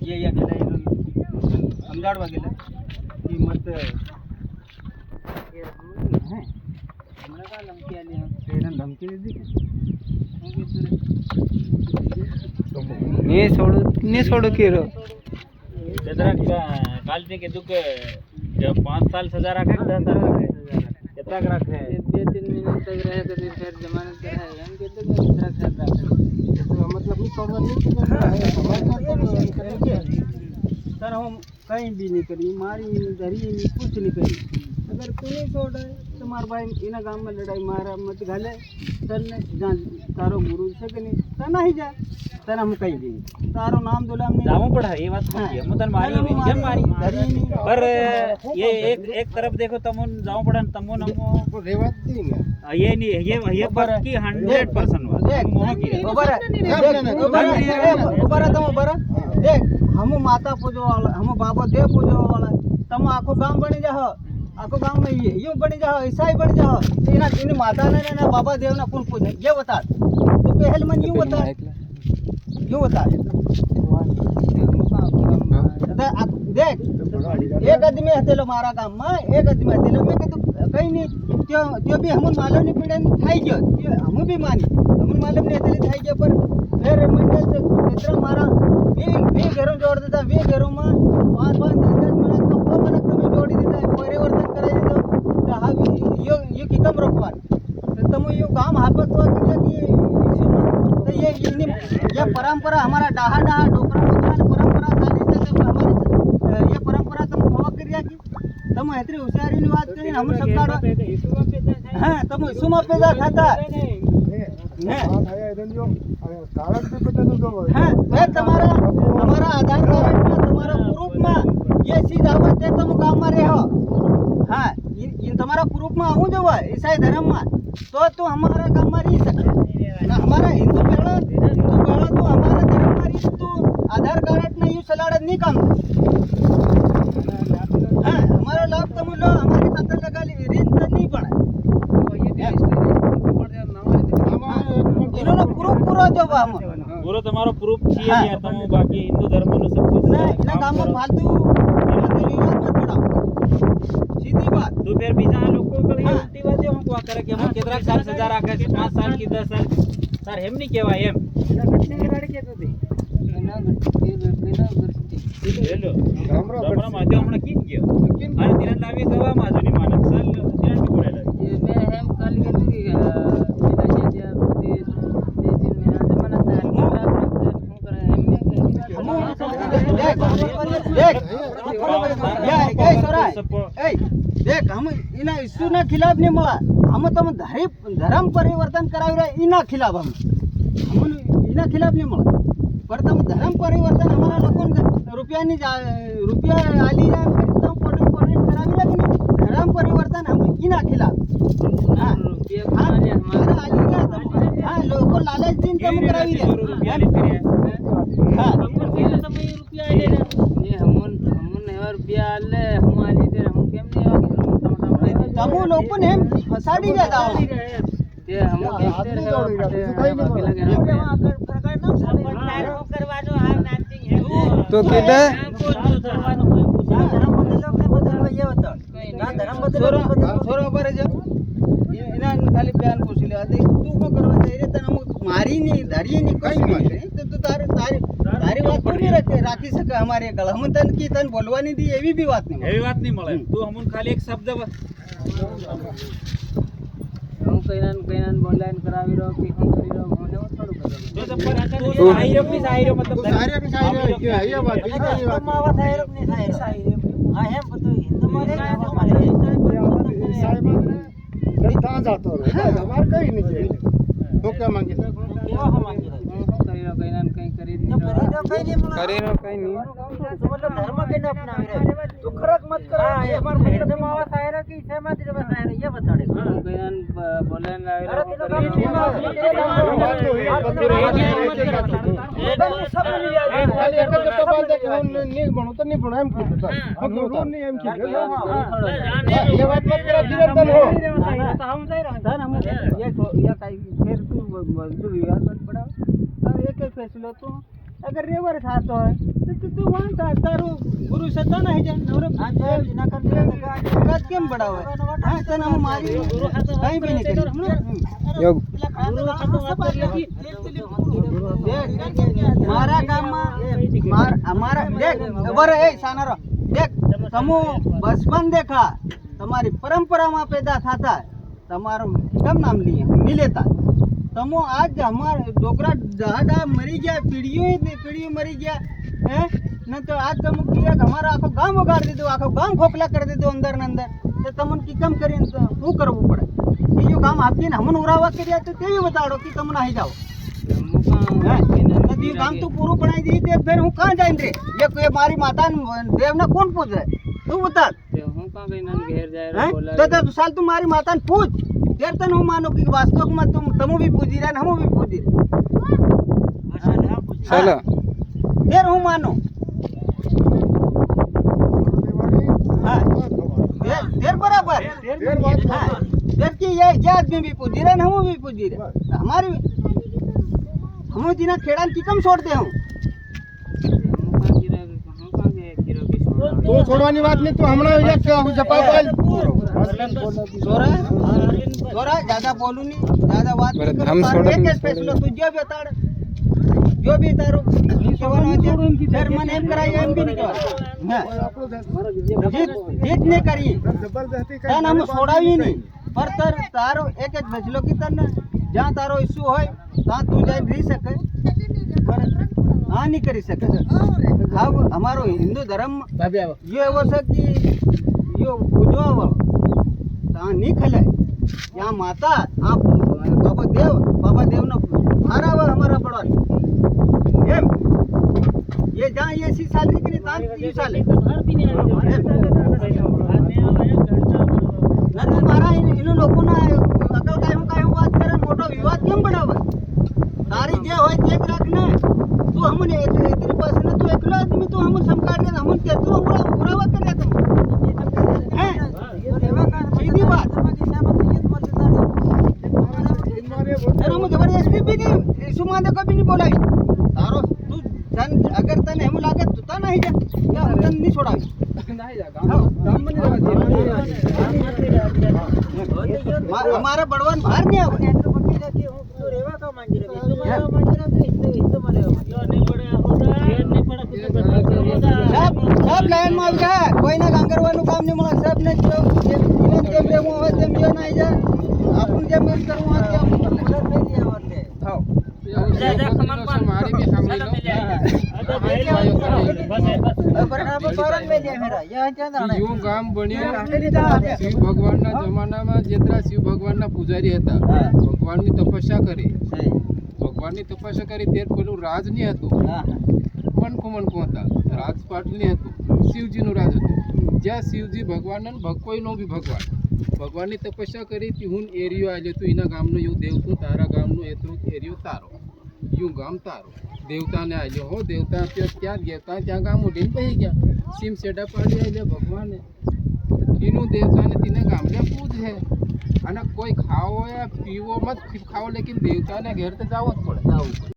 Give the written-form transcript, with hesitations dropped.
ये गेला समजाडवा गेला की मत हमारा का धमकी आली तेरा धमकी नहीं दी ने छोड़ो केरो जरा काल ने के दुख 5 साल सजा रखे 10 साल रखे कितना रखे 2-3 महीने तक रहे तो फिर जमानत है हम के तो कितना खैर रखे तो मतलब नहीं छोड़वा नहीं सर हम कहीं भी नहीं करी मारी धरी कुछ नहीं करी अगर तू नहीं छोड़े तो मार भाई इना गांव में लड़ाई मारा मत घाले तर ने तारो गुरु से कि नहीं तर नहीं जा तर हम कहीं भी तारो नाम दुलाम नहीं जावो पड़ा ये बात समझिए मुदन मारी जब मारी धरी नहीं पर ये एक तरफ देखो तमुन जावो पड़ा तमुन हमो को रेवत नहीं ये नहीं ये पर की 100% बात मोह की ऊपर देख हम माता पूजो वाला हम बाबा देव पूजो वाला तम आखो गांव बनी जाओ आखो गांव में ये यूं बनी जाओ ऐसा ही बनी जाओ इना इन माता ने ना बाबा देव ना कौन पूजे ये बता तो पहल मन यूं बता देख एक आदमी हतेलो मारा गांव में एक आदमी हतेलो में के तो कहीं नहीं जो भी हमन मालूम नहीं पड़े थाई गयो हम भी मानी हमन मालूम नहीं हतेले थाई गयो पर फिर मंडल से कितना मारा वे घरों जोड़ देता वे घरों में 5-5 10 मिनट तो वो मन तुम्हें जोड़ी देता है परिवर्तन कराई देता तो हा यो किकम रोकवा तो तुम यो काम हापत हुआ कि तो ये परंपरा हमारा डाहा डोकरा परंपरा चाली तक हमारी ये परंपरा तुम फॉलो करिया की तुम इतनी होशियारी ની વાત કરી हम सब काढो हां तुम सुमा पैदा खाता तुम्हारा आधार कार्ड में तुम्हारा प्रूफ में ये चीज आवत है तुम गांव में रहो हाँ इन तुम्हारा प्रूफ में आऊँ जो ईसाई धर्म में तो तू हमारा गांव में रह सके ना हमारा हिंदू बेड़ा तो हमारा धर्म में रही तू आधार कार्ड नहीं यूँ सलाड़ नहीं काम हाँ हमारा लाभ तुम लो हमारे खातर लगा ली ऋण तो नहीं पड़ा इन्होंने प्रूफ पूरा जो हम पूरा तुम्हारा प्रूफ चाहिए यार तुम बाकी हिंदू धर्म में सब कुछ ना इना काम में फालतू विवाद मत पड़ा सीधी बात तो फिर बीजा लोग को कल उल्टी बात जो हमको करे कि हम कितना साल सजा रखे 5 साल की 10 साल सर हम नहीं केवा एम घटने गाड़ी के तो दे ना घटके हेलो हमरा माध्यम हमने किन गयो अरे तिरन लावी गवा माजुनी मानक साल तिरन भी बोलायला ये मैं हम काल गेलो की देख हम इना इश्यू ना खिलाफ नहीं मला हम तुम धर्म परिवर्तन करावी रहा इना खिलाफ हम इना खिलाफ नहीं मला पर तुम धर्म परिवर्तन हमारा लोगों रुपया आली ना तुम परिवर्तन करावी रहा कि नहीं धर्म परिवर्तन हम इना खिलाफ हाँ हमारा आली ना हाँ लोगों लालच दिन तुम करावी रहा हाँ रुपया आले ना ये हमन रुपया आले हम आली दे हम केम नहीं तमो लोगन हम फसाडी रे दाव ये हम कहते रहे करवा दो हां नाचिंग है तो केदा ये बता ना धर्म बदल छोरो पर जो इना खाली बयान पूछले आते तू को करवा चाहिए त हम मारी नहीं धरी नहीं कोई नहीं तो तारी बात थोड़ी राखी सके हमारे गल हम तन की तन बोलवा नहीं दी एवी भी बात नहीं મળે तू हमन खाली एक शब्द हम कइनान बोलाइन करावी रो कि हम करी रो हम थोड़ो तो साहिर मतलब साहिर के ये बात मावत है नहीं साहिर हां है तो तुम्हारे साहिब कहां जातो रे हमार कहीं नहीं है तो क्या मांगे केवा हम मांगे कइनान कहीं करी कहीं नहीं मतलब धर्म के न अपनावे रे तू खरक मत कर हमार मतलब मावा साहिर की इसे मत जब साहिर ये बता दे कइनान बोले ना सब खाली एक तो बात देख नहीं बनो तो नहीं बनो हम खुद हम नहीं हम की ये बात मत कर धीरे धीरे हो हम सही रहता हम ये काई फिर तू विवाद मत पड़ा एक फैसला तो અગર રેવર થાતો હોય તો તું વાંતા તારું ગુરુ સતા નહીં જાય નવરે વાત કેમ બડાવે હા તને હું મારી કઈ બી નહીં કરી યોગ મારા ગામમાં અમારા દેખ બરે એ સાનારો દેખ તમો બચપન દેખા તમારી પરંપરામાં પેદા થતા તમારું કેમ નામ નહીં લેતા તમો આજ અમાર ડોકરા દાદા મરી ગયા પીढ़ियों મરી ગયા હે ન તો આજ તમ કિયા અમારો આખો ગામ ઉગાડી દીધો આખો ગામ ખોખલા કરી દીધો અંદર ને અંદર તો તમને કી કેમ કરીને શું કરવું પડે એ જો ગામ આપીને હમણ ઉરાવા કર્યા તો તેવી બતાડો કે તમને આવી જાઓ નદી ગામ તો પૂરું બનાવી દી તે ફેર હું કાં જાય રે એ મારી માતા દેવને કોણ પૂછે તું બતા હું કાં કઈ નામ ઘેર જાય તો સાલ તું મારી માતાને પૂછ फिर तन हूँ मानो कि वास्तव में तुम भी पूजी रहे हम भी पूजी रहे चलो फिर हूँ मानो हाँ फिर बराबर फिर कि ये आदमी भी पूजी रहे हम भी पूजी रहे हमारी हम जिना खेड़ा की कम छोड़ते हूँ तो छोड़वानी बात नहीं तो हमने जवाब छोरा ज्यादा बोलू नहीं ज्यादा बात हम एक फैसलो तू जो भी बता जो भी तारो सर मन एम कराई एम भी नहीं करा जीत नहीं करी तन हम छोड़ावी नहीं पर तर तारो एक फैसलो की तन जहाँ तारो इश्यू होय ता तू जाई रही सके पर हाँ नहीं करी सके अब हमारो हिंदू धर्म ये एवो है कि यो पूजवा वालो ता नहीं खले यहाँ माता आप बाबा देव नो मारा हुआ हमारा बड़ा एम ये जहाँ ये सी साल की नहीं तान 30 साल ना तो मारा इन लोगों ना अकल काय हूँ बात करे मोटो विवाद केम बढ़ावा तारी जे होय ते रखना तू हमने इतनी पास ना तू एकलो आदमी तू हम समकाट दे हम के तू उरावा कर तुम हैं सीधी बात हम जबरदस्ती भी नहीं सुमाने को भी नहीं बोलाई तारो तू तन अगर तने हम लागे तू ता नहीं जा या हम तन नहीं छोड़ावी नहीं जा गांव में हमारे बड़वन बाहर नहीं आवे सब लाइन में આવી ગયા કોઈ ના ગાંગરવાનું કામ નહીં મળે सब ને જો ઇને કેમ રેવું હોય તેમ જો નહીં જાય આપણ જેમ એમ કરવું હોય તેમ કરે નહીં આવડે હા हमारी भी हमने बराबर कारण में ले मेरा यहां क्या यूं गाम बन्यो शिव भगवान ना जमाना में जेतरा शिव भगवान ना पुजारी હતા ભગવાન ની તપસ્યા કરી ભગવાન ની તપસ્યા કરી તેર પેલું રાજ ની હતું મનકો હતા રાજપાટ ની હતું શિવજી નું રાજ હતું જ્યાં શિવજી ભગવાન ને કોઈ નો બી ભગવાન ની તપસ્યા કરી તી હું એરિયો આલ્યો તું એના ગામ નો યું દેવ તું તારા ગામ નો એટલો એરિયો તારો યું ગામ તારો देवता ने आल्यो हो देवता क्या देवता त्या गाम उडीन पही गया सीम सेडा पाडी आले भगवान तीनों देवता ने तीने गाम ले पूज है अने कोई खाओ या पीवो मत खाओ लेकिन देवता ने घेर ते जावो ज पड़े